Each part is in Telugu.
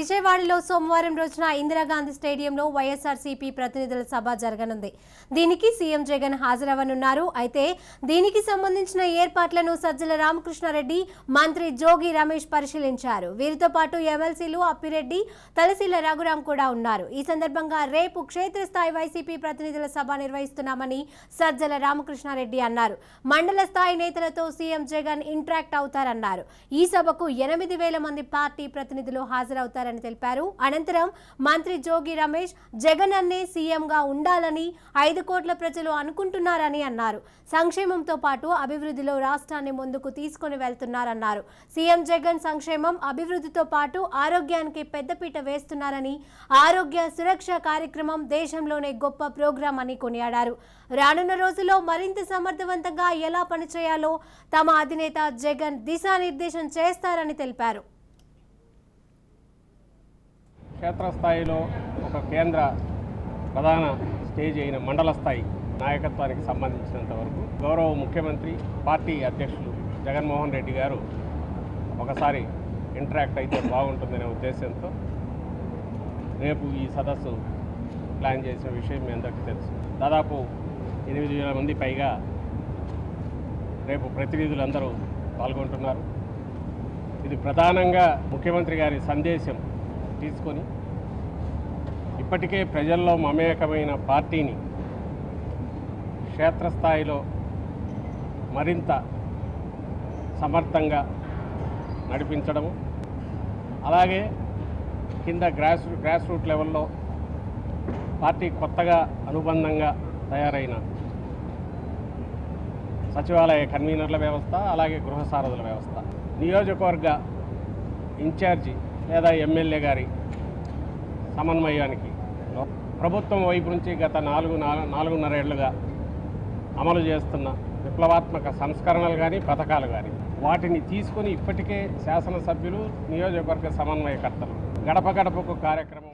విజయవాడలో సోమవారం రోజున ఇందిరాగాంధీ స్టేడియంలో వైఎస్ఆర్సీపీ ప్రతినిధుల సభ జరగనుంది. దీనికి సీఎం జగన్ హాజరవనున్నారు. అయితే దీనికి సంబంధించిన ఏర్పాట్లను సజ్జల రామకృష్ణారెడ్డి, మంత్రి జోగి రమేష్ పరిశీలించారు. వీరితో పాటు ఎమ్మెల్సీలు అప్పిరెడ్డి, తలశీల రఘురాం కూడా ఉన్నారు. ఈ సందర్భంగా రేపు క్షేత్రస్థాయి వైసీపీ ప్రతినిధుల సభ నిర్వహిస్తున్నామని సజ్జల రామకృష్ణారెడ్డి అన్నారు. మండల స్థాయి నేతలతో సీఎం జగన్ ఇంటరాక్ట్ అవుతారన్నారు. ఈ సభకు 8,000 మంది పార్టీ ప్రతినిధులు హాజరవుతారు తెలిపారు. అనంతరం మంత్రి జోగి రమేష్ జగన్ అన్నే సీఎంగా ఉండాలని 5 కోట్ల ప్రజలు అనుకుంటున్నారని అన్నారు. సంక్షేమంతో పాటు అభివృద్ధిలో రాష్ట్రాన్ని ముందుకు తీసుకుని వెళ్తున్నారన్నారు. సీఎం జగన్ సంక్షేమం, అభివృద్ధితో పాటు ఆరోగ్యానికి పెద్దపీట వేస్తున్నారని, ఆరోగ్య సురక్ష కార్యక్రమం దేశంలోనే గొప్ప ప్రోగ్రాం అని కొనియాడారు. రానున్న రోజుల్లో మరింత సమర్థవంతంగా ఎలా పనిచేయాలో తమ అధినేత జగన్ దిశానిర్దేశం చేస్తారని తెలిపారు. క్షేత్రస్థాయిలో ఒక కేంద్ర ప్రధాన స్టేజ్ అయిన మండల స్థాయి నాయకత్వానికి సంబంధించినంత వరకు గౌరవ ముఖ్యమంత్రి, పార్టీ అధ్యక్షులు జగన్మోహన్ రెడ్డి గారు ఒకసారి ఇంటరాక్ట్ అయితే బాగుంటుందనే ఉద్దేశంతో రేపు ఈ సదస్సు ప్లాన్ చేసిన విషయం మీ అందరికీ తెలుసు. దాదాపు 8,000 మంది పైగా రేపు ప్రతినిధులందరూ పాల్గొంటున్నారు. ఇది ప్రధానంగా ముఖ్యమంత్రి గారి సందేశం తీసుకొని ఇప్పటికే ప్రజల్లో మమేకమైన పార్టీని క్షేత్రస్థాయిలో మరింత సమర్థంగా నడిపించడము, అలాగే కింద గ్రాస్ రూట్ లెవెల్లో పార్టీ కొత్తగా అనుబంధంగా తయారైన సచివాలయ కన్వీనర్ల వ్యవస్థ, అలాగే గృహ సారథుల వ్యవస్థ, నియోజకవర్గ ఇన్ఛార్జి లేదా ఎమ్మెల్యే గారి సమన్వయానికి ప్రభుత్వం వైపు నుంచి గత 4.5 ఏళ్లుగా అమలు చేస్తున్న విప్లవాత్మక సంస్కరణలు కానీ పథకాలు కానీ వాటిని తీసుకొని ఇప్పటికే శాసనసభ్యులు, నియోజకవర్గ సమన్వయకర్తలు గడప గడపకు కార్యక్రమం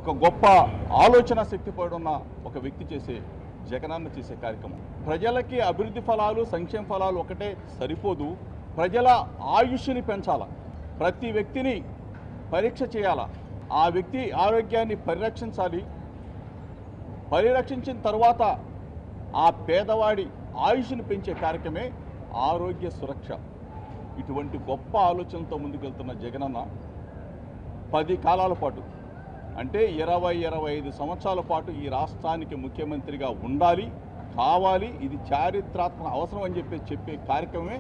ఒక గొప్ప ఆలోచన శక్తి పడున్న ఒక వ్యక్తి చేసే జగనన్న చేసే కార్యక్రమం. ప్రజలకి అభివృద్ధి ఫలాలు, సంక్షేమ ఫలాలు ఒకటే సరిపోదు. ప్రజల ఆయుష్ని పెంచాల, ప్రతి వ్యక్తిని పరీక్ష చేయాల, ఆ వ్యక్తి ఆరోగ్యాన్ని పరిరక్షించాలి. పరిరక్షించిన తర్వాత ఆ పేదవాడి ఆయుష్ని పెంచే కార్యక్రమే ఆరోగ్య సురక్ష. ఇటువంటి గొప్ప ఆలోచనతో ముందుకెళ్తున్న జగనన్న 10 కాలాల పాటు అంటే 20-25 సంవత్సరాల పాటు ఈ రాష్ట్రానికి ముఖ్యమంత్రిగా ఉండాలి, కావాలి. ఇది చారిత్రాత్మక అవసరం అని చెప్పే కార్యక్రమమే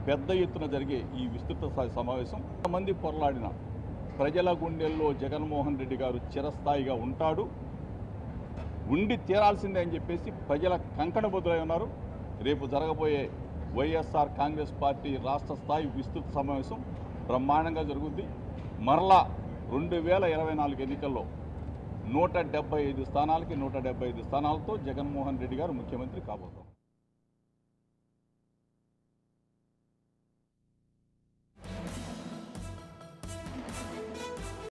పెద్ద ఎత్తున జరిగే ఈ విస్తృత స్థాయి సమావేశం. మంది పొరలాడిన ప్రజల గుండెల్లో జగన్మోహన్ రెడ్డి గారు చిరస్థాయిగా ఉంటాడు, ఉండి తీరాల్సిందే అని చెప్పేసి ప్రజల కంకణబద్దులై ఉన్నారు. రేపు జరగబోయే వైఎస్ఆర్ కాంగ్రెస్ పార్టీ రాష్ట్ర స్థాయి విస్తృత సమావేశం బ్రహ్మాండంగా జరుగుద్ది. మరలా 2024 ఎన్నికల్లో 175 స్థానాలకి 175 స్థానాలతో జగన్మోహన్ రెడ్డి గారు ముఖ్యమంత్రి కాబోతారు.